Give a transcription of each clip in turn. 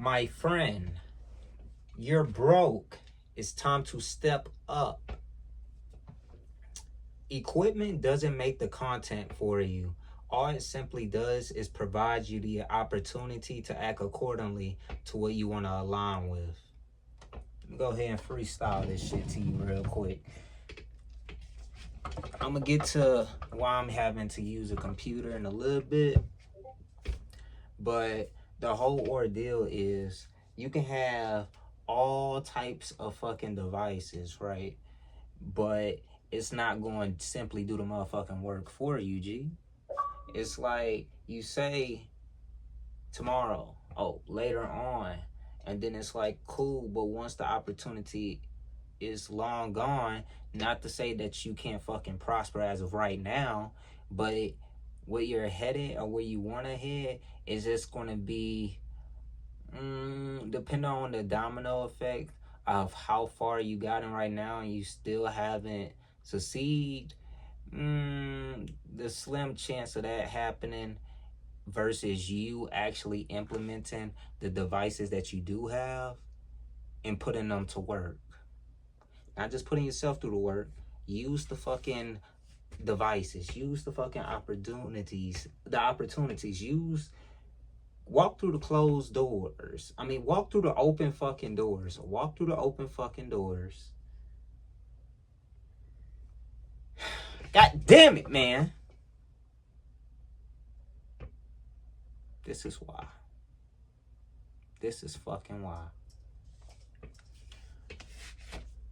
My friend, you're broke. It's time to step up. Equipment doesn't make the content for you. All it simply does is provide you the opportunity to act accordingly to what you want to align with. Let me go ahead and freestyle this shit to you real quick. I'm going to get to why I'm having to use a computer in a little bit. But the whole ordeal is you can have all types of fucking devices, right? But it's not going to simply do the motherfucking work for you, G. It's like you say tomorrow, oh, later on, and then it's like cool, but once the opportunity is long gone, not to say that you can't fucking prosper as of right now, but where you're headed or where you want to head is just going to be depending on the domino effect of how far you gotten right now and you still haven't succeed. The slim chance of that happening versus you actually implementing the devices that you do have and putting them to work. Not just putting yourself through the work. Use the fucking devices. Use the fucking opportunities. Walk through the closed doors. Walk through the open fucking doors. Walk through the open fucking doors. God damn it, man. This is why. This is fucking why.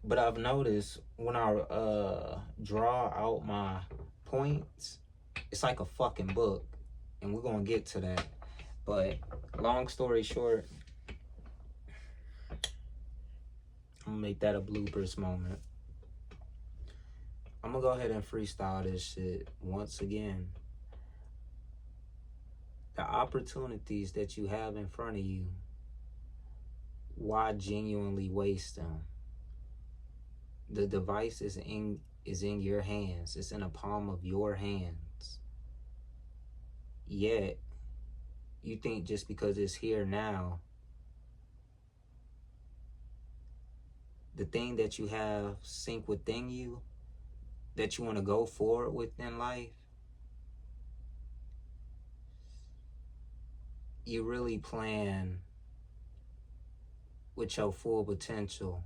But I've noticed when I draw out my points, it's like a fucking book. And we're going to get to that. But long story short, I'm going to make that a bloopers moment. I'm going to go ahead and freestyle this shit once again. The opportunities that you have in front of you, why genuinely waste them? The device is in your hands. It's in the palm of your hands. Yet, you think just because it's here now, the thing that you have sink within you, that you want to go forward within life, you really plan with your full potential.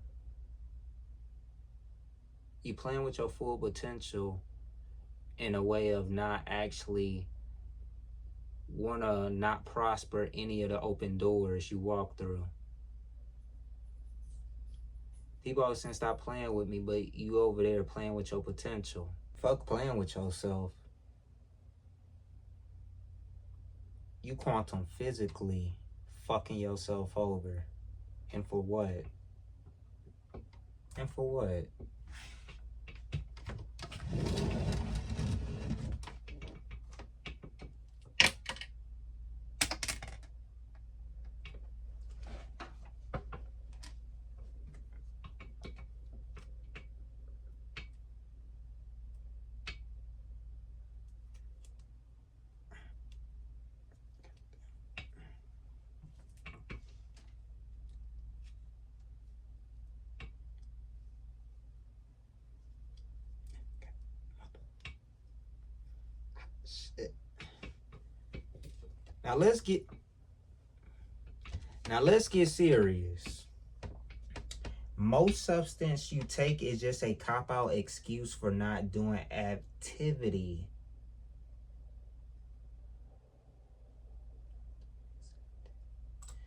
You plan with your full potential in a way of not actually want to not prosper any of the open doors you walk through. People always saying stop playing with me, but you over there playing with your potential. Fuck playing with yourself. You quantum physically fucking yourself over. And for what? And for what? Shit. Now let's get serious. Most substance you take is just a cop-out excuse for not doing activity.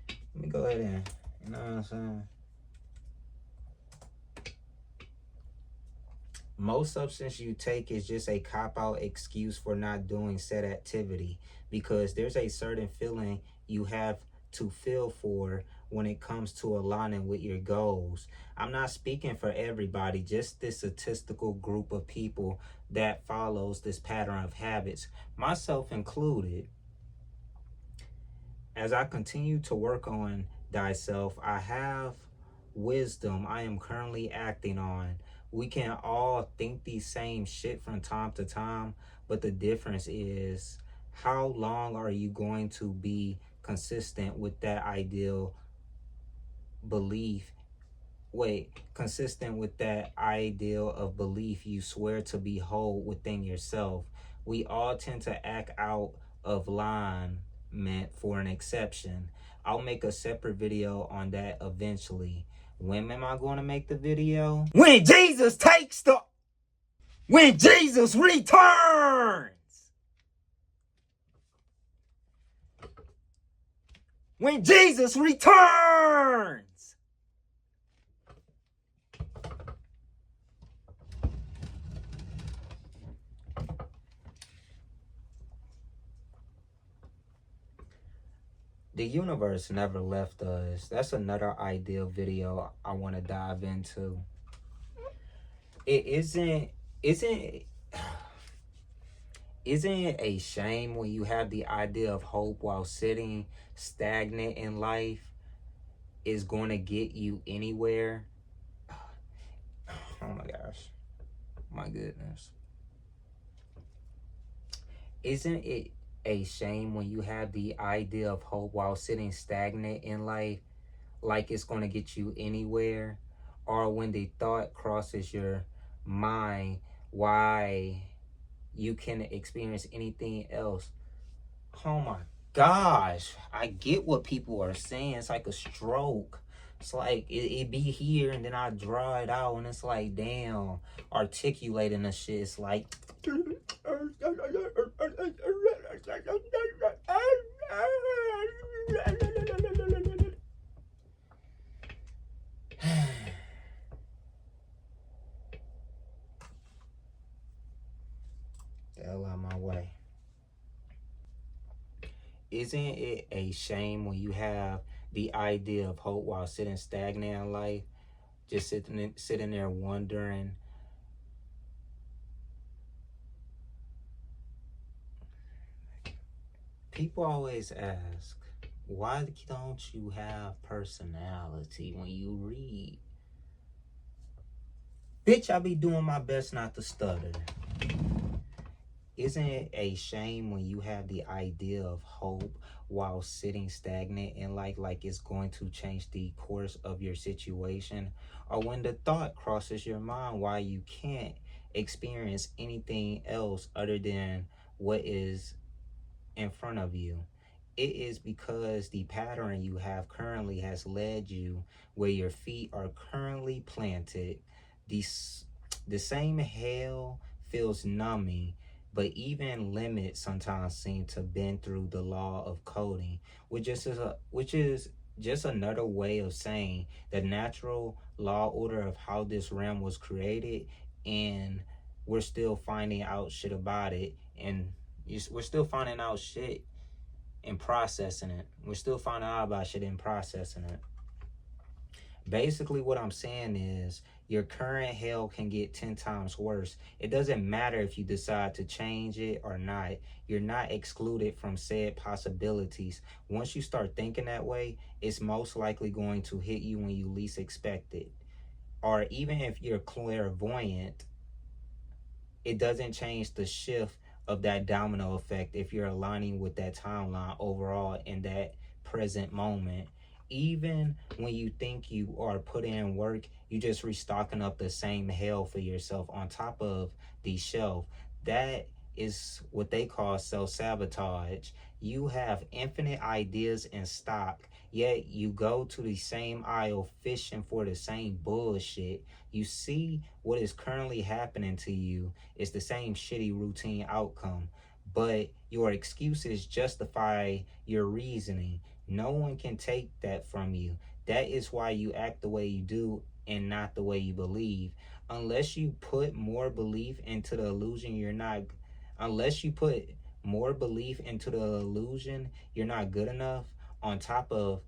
Let me go ahead and, you know what I'm saying? Most substance you take is just a cop-out excuse for not doing said activity, because there's a certain feeling you have to feel for when it comes to aligning with your goals. I'm not speaking for everybody, just this statistical group of people that follows this pattern of habits, myself included. As I continue to work on thyself, I have wisdom I am currently acting on. We can all think the same shit from time to time, but the difference is how long are you going to be consistent with that ideal belief, consistent with that ideal of belief you swear to behold within yourself. We all tend to act out of line meant for an exception. I'll make a separate video on that eventually. When am I going to make the video? When Jesus returns! When Jesus returns! The universe never left us. That's another ideal video I want to dive into. It isn't it a shame when you have the idea of hope while sitting stagnant in life is going to get you anywhere? Oh my gosh. My goodness. Isn't it a shame when you have the idea of hope while sitting stagnant in life, like it's going to get you anywhere? Or when the thought crosses your mind, why you can experience anything else? Oh my gosh. I get what people are saying. It's like a stroke. It's like it be here and then I draw it out and it's like, damn, articulating the shit. It's like the hell out of my way. Isn't it a shame when you have the idea of hope while sitting stagnant in life, just sitting there wondering, people always ask, why don't you have personality when you read? Bitch, I be doing my best not to stutter. Isn't it a shame when you have the idea of hope while sitting stagnant in life, like it's going to change the course of your situation? Or when the thought crosses your mind why you can't experience anything else other than what is in front of you? It is because the pattern you have currently has led you where your feet are currently planted. The same hell feels numbing, but even limits sometimes seem to bend through the law of coding, which is just another way of saying the natural law order of how this realm was created, and we're still finding out shit about it, and we're still finding out shit and processing it. We're still finding out about shit and processing it. Basically, what I'm saying is your current hell can get 10 times worse. It doesn't matter if you decide to change it or not. You're not excluded from said possibilities. Once you start thinking that way, it's most likely going to hit you when you least expect it. Or even if you're clairvoyant, it doesn't change the shift of that domino effect if you're aligning with that timeline overall in that present moment. Even when you think you are putting in work, you just restocking up the same hell for yourself on top of the shelf. That is what they call self-sabotage. You have infinite ideas in stock, yet you go to the same aisle fishing for the same bullshit. You see what is currently happening to you is the same shitty routine outcome, but your excuses justify your reasoning. No one can take that from you. That is why you act the way you do and not the way you believe. Unless you put more belief into the illusion you're not good enough, on top of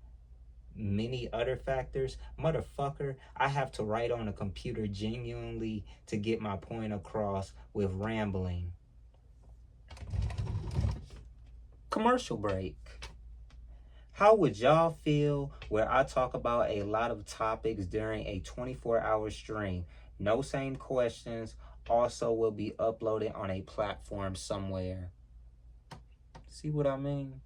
many other factors, motherfucker, I have to write on a computer genuinely to get my point across with rambling. Commercial break. How would y'all feel where I talk about a lot of topics during a 24-hour stream? No same questions, also will be uploaded on a platform somewhere. See what I mean?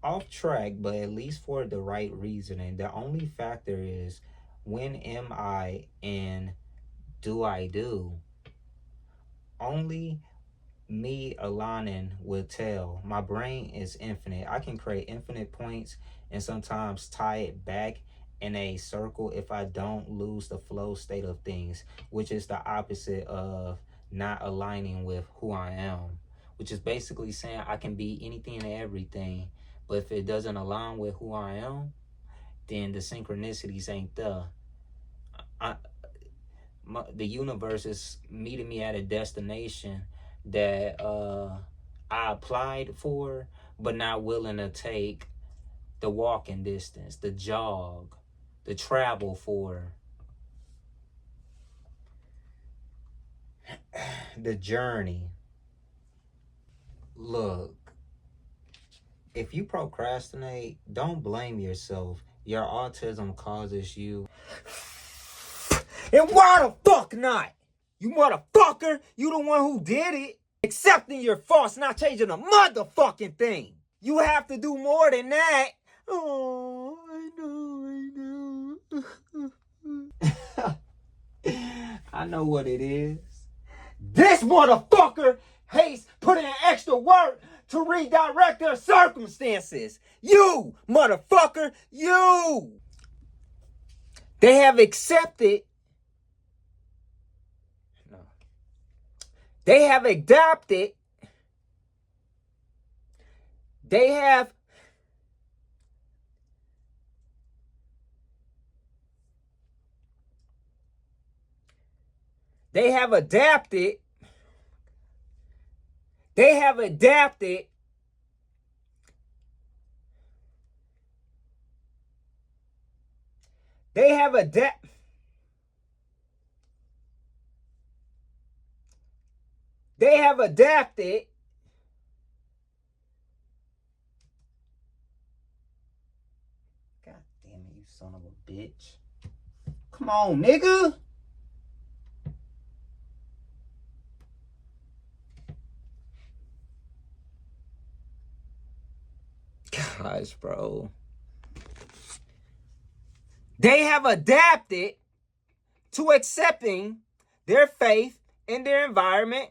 off track, but at least for the right reason. And the only factor is, when am I and do I do? Only me aligning will tell. My brain is infinite. I can create infinite points and sometimes tie it back in a circle if I don't lose the flow state of things, which is the opposite of not aligning with who I am, which is basically saying I can be anything and everything, but if it doesn't align with who I am, then the synchronicities ain't there. I, the universe is meeting me at a destination that I applied for, but not willing to take the walking distance, the jog, the travel for, the journey. Look, if you procrastinate, don't blame yourself. Your autism causes you. And why the fuck not? You motherfucker, you the one who did it. Accepting your faults, not changing a motherfucking thing. You have to do more than that. Oh, I know. I know what it is. This motherfucker hates putting in extra work to redirect their circumstances. You, motherfucker, you. They have accepted. No. They have adopted. They have adapted. They have adapted. They have adapted. They have adapted. God damn it, you son of a bitch. Come on, nigga. Gosh, bro. They have adapted to accepting their faith in their environment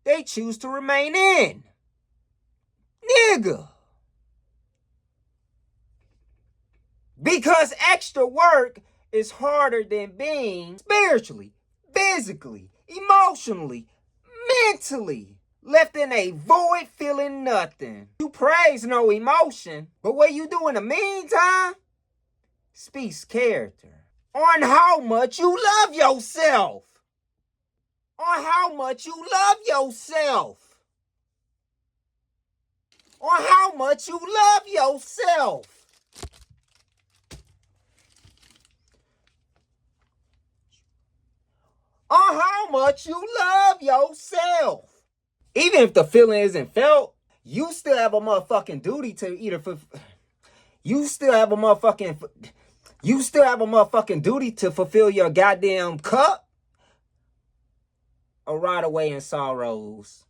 they choose to remain in. Nigga. Because extra work is harder than being spiritually, physically, emotionally, mentally left in a void feeling nothing. You praise no emotion, but what you do in the meantime speaks character. On how much you love yourself. On how much you love yourself. On how much you love yourself. On how much you love yourself. Even if the feeling isn't felt, you still have a motherfucking duty to you still have a motherfucking duty to fulfill your goddamn cup or ride away in sorrows.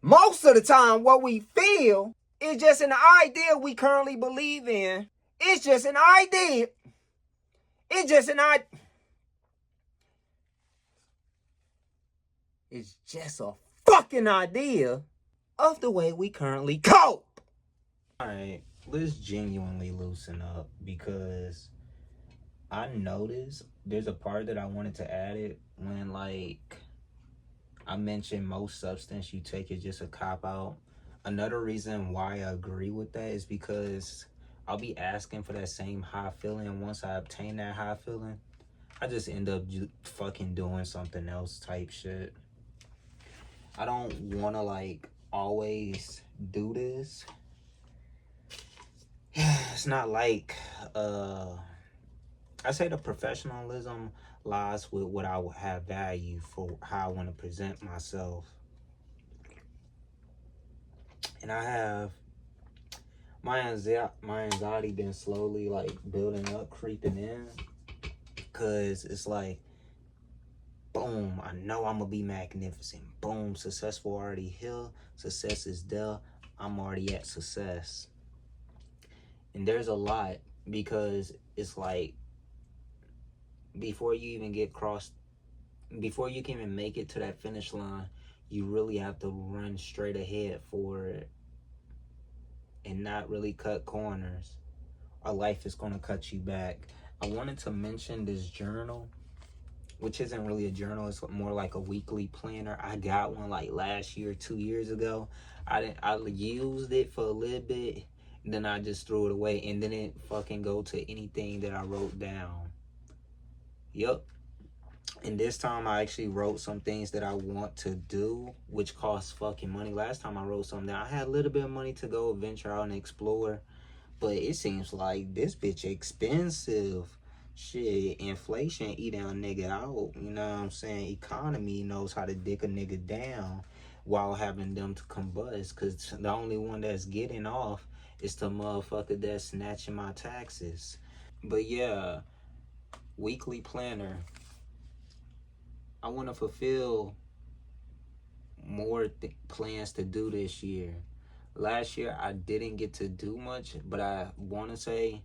Most of the time, what we feel is just an idea we currently believe in. It's just an idea. It's just an idea. It's just a fucking idea of the way we currently cope. Alright, let's genuinely loosen up, because I noticed there's a part that I wanted to add it when, like, I mentioned most substance you take is just a cop out. Another reason why I agree with that is because I'll be asking for that same high feeling, and once I obtain that high feeling, I just end up fucking doing something else type shit. I don't want to, like, always do this. It's not like, I say the professionalism lies with what I would have value for how I want to present myself. And I have my anxiety been slowly, like, building up, creeping in, because it's like, boom, I know I'm gonna be magnificent. Boom, successful already here. Success is there. I'm already at success. And there's a lot, because it's like before you even get crossed, before you can even make it to that finish line, you really have to run straight ahead for it and not really cut corners, or life is going to cut you back. I wanted to mention this journal, which isn't really a journal, it's more like a weekly planner. I got one like last year, 2 years ago. I used it for a little bit, and then I just threw it away, and then it fucking go to anything that I wrote down. Yep. And this time I actually wrote some things that I want to do, which costs fucking money. Last time I wrote something down, I had a little bit of money to go venture out and explore, but it seems like this bitch expensive. Shit, inflation eating a nigga out. You know what I'm saying? Economy knows how to dick a nigga down while having them to combust. Cause the only one that's getting off is the motherfucker that's snatching my taxes. But yeah, weekly planner. I want to fulfill more plans to do this year. Last year I didn't get to do much, but I want to say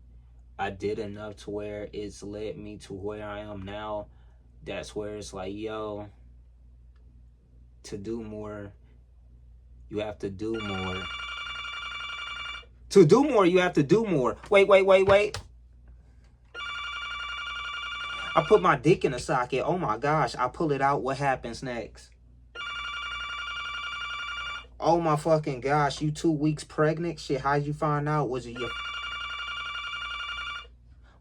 I did enough to where it's led me to where I am now. That's where it's like, yo, to do more, you have to do more. To do more, you have to do more. Wait. I put my dick in the socket. Oh my gosh, I pull it out. What happens next? Oh my fucking gosh, you 2 weeks pregnant? Shit, how'd you find out? Was it your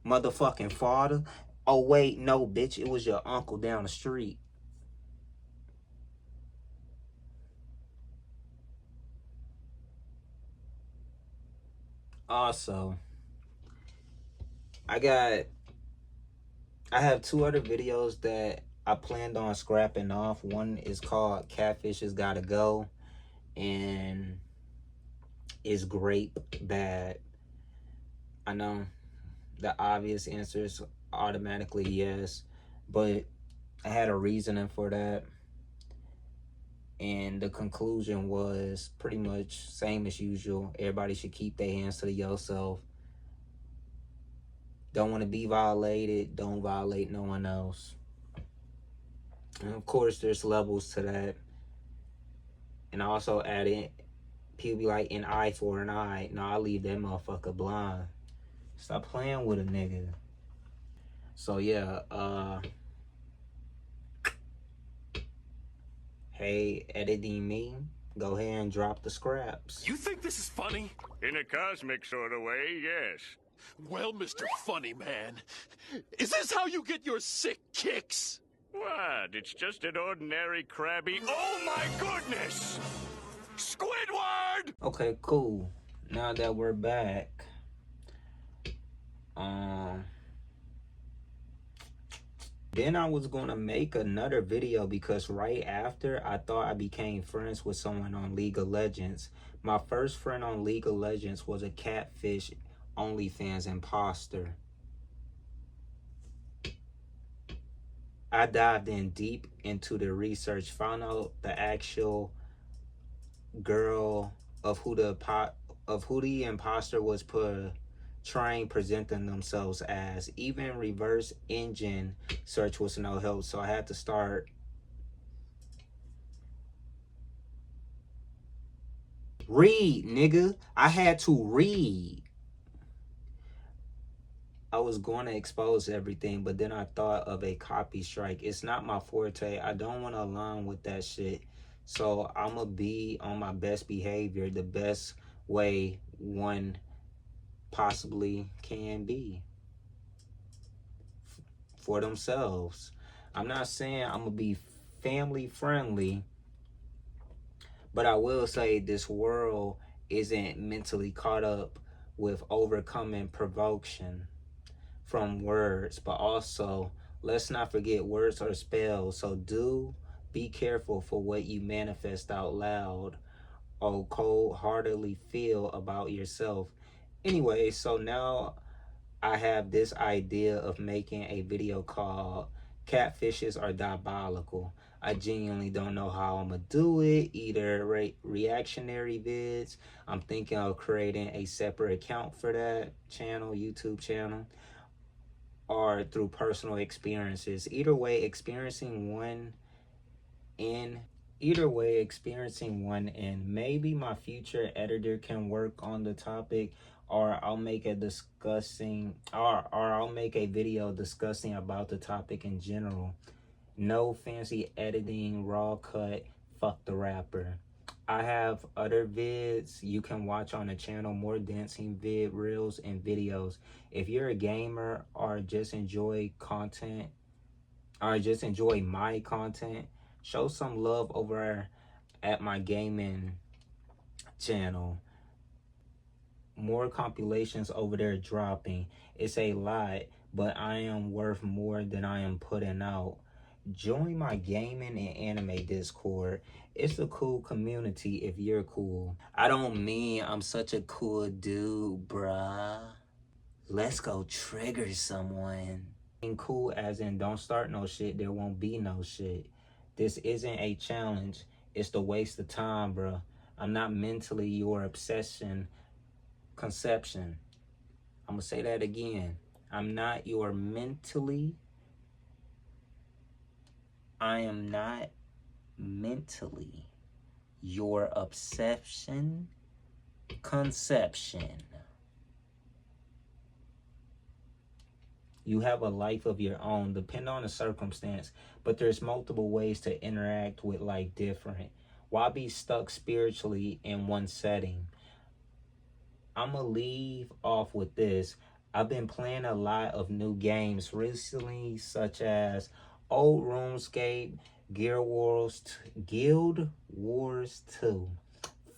motherfucking father? Oh wait, no, bitch, it was your uncle down the street. Also, I have 2 other videos that I planned on scrapping off. One is called Catfishes Gotta Go, and is great bad? I know the obvious answer is automatically yes, but I had a reasoning for that, and the conclusion was pretty much same as usual. Everybody should keep their hands to yourself. Don't want to be violated, don't violate no one else. And of course there's levels to that. And I also added, people be like, an eye for an eye. No, I leave that motherfucker blind. Stop playing with a nigga. So yeah, hey, editing me, go ahead and drop the scraps. You think this is funny? In a cosmic sort of way, yes. Well, Mr. Funny Man, is this how you get your sick kicks? What? It's just an ordinary crabby. Oh my goodness! Squidward! Okay, cool. Now that we're back, then I was gonna make another video, because right after I thought I became friends with someone on League of Legends. My first friend on League of Legends was a catfish OnlyFans imposter. I dived in deep into the research, found out the actual girl of who the imposter was portraying, presenting themselves as. Even reverse engine search was no help, so I had to start read, nigga. I had to read. I was going to expose everything, but then I thought of a copy strike. It's not my forte. I don't want to align with that shit. So I'm going to be on my best behavior, the best way one possibly can be for themselves. I'm not saying I'm going to be family friendly, but I will say this world isn't mentally caught up with overcoming provocation from words, but also let's not forget words are spells. So do be careful for what you manifest out loud or cold-heartedly feel about yourself. Anyway, so now I have this idea of making a video called Catfishes Are Diabolical. I genuinely don't know how I'm gonna do it. Either reactionary vids. I'm thinking of creating a separate account for that channel, YouTube channel, or through personal experiences. In either way, experiencing one, and maybe my future editor can work on the topic, or I'll make a video discussing about the topic in general. No fancy editing, raw cut, fuck the rapper. I have other vids you can watch on the channel, more dancing vid reels and videos. If you're a gamer or just enjoy my content, show some love over at my gaming channel. More compilations over there dropping. It's a lot, but I am worth more than I am putting out. Join my gaming and anime Discord. It's a cool community if you're cool. I don't mean I'm such a cool dude, bruh. Let's go trigger someone. And cool as in don't start no shit, there won't be no shit. This isn't a challenge. It's the waste of time, bruh. I'm not mentally your conception. I'm gonna say that again. I am not mentally your conception. You have a life of your own, depend on the circumstance, but there's multiple ways to interact with life different. Why be stuck spiritually in one setting? I'm gonna leave off with this. I've been playing a lot of new games recently, such as Old RuneScape, Guild Wars 2,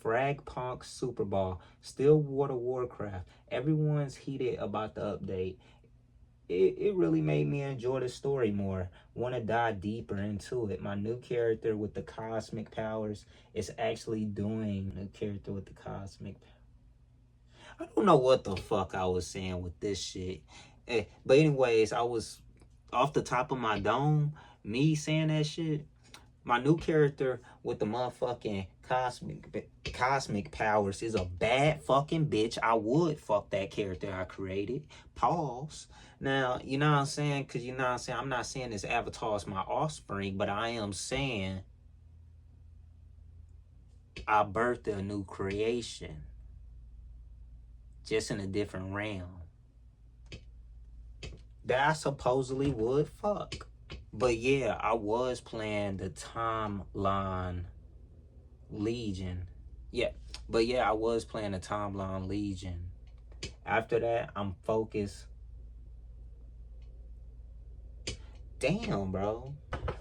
Fragpunk Super Ball, Stillwater Warcraft. Everyone's heated about the update. It really made me enjoy the story more, want to dive deeper into it. My new character with the cosmic powers is actually doing the character with the cosmic powers. I don't know what the fuck I was saying with this shit. But anyways, I was off the top of my dome, me saying that shit. My new character with the motherfucking cosmic powers is a bad fucking bitch. I would fuck that character I created. Pause. Now, you know what I'm saying? Because you know what I'm saying? I'm not saying this avatar is my offspring, but I am saying I birthed a new creation. Just in a different realm. That I supposedly would fuck. But yeah, I was playing the Timeline Legion. Yeah, but yeah, I was playing the Timeline Legion. After that, I'm focused. Damn, bro.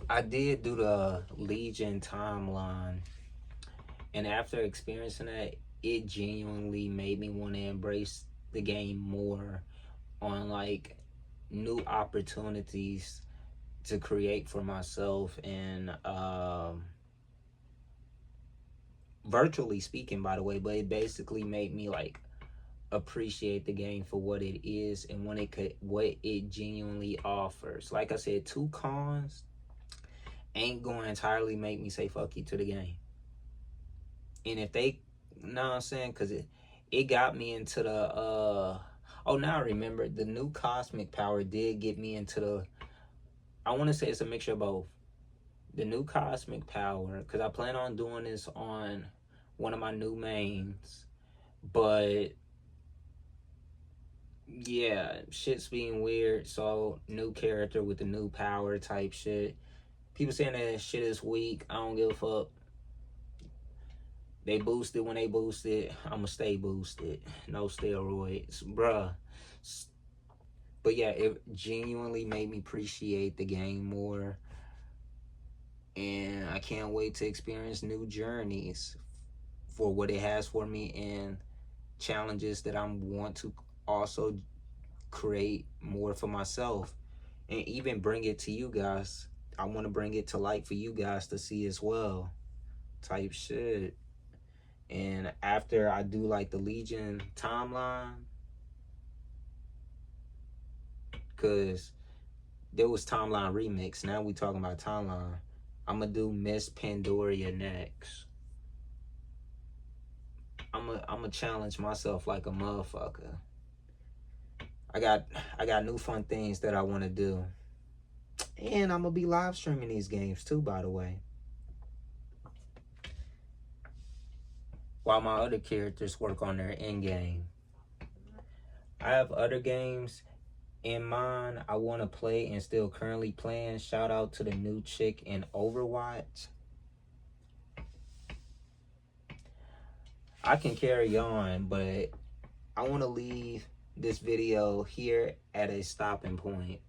I did do the Legion timeline. And after experiencing that, it genuinely made me want to embrace the game more on like new opportunities to create for myself, and virtually speaking, by the way, but it basically made me like appreciate the game for what it is and what it genuinely offers. Like I said, 2 cons ain't going to entirely make me say fuck you to the game. And if they, you know what I'm saying, because it got me into the oh, now I remember, the new cosmic power did get me into the, I want to say it's a mixture of both. The new cosmic power, because I plan on doing this on one of my new mains, but yeah, shit's being weird. So new character with the new power type shit. People saying that shit is weak. I don't give a fuck. They boosted when they boosted. I'ma stay boosted. No steroids, bruh. But yeah, it genuinely made me appreciate the game more. And I can't wait to experience new journeys for what it has for me, and challenges that I want to also create more for myself, and even bring it to you guys. I want to bring it to light for you guys to see as well, type shit. And after I do like the Legion timeline, because there was timeline remix, now we talking about timeline. I'm gonna do Miss Pandoria next. I'm gonna challenge myself like a motherfucker. I got new fun things that I want to do. And I'm gonna be live streaming these games too, by the way. While my other characters work on their end game. I have other games in mind I want to play and still currently playing. Shout out to the new chick in Overwatch. I can carry on, but I want to leave this video here at a stopping point.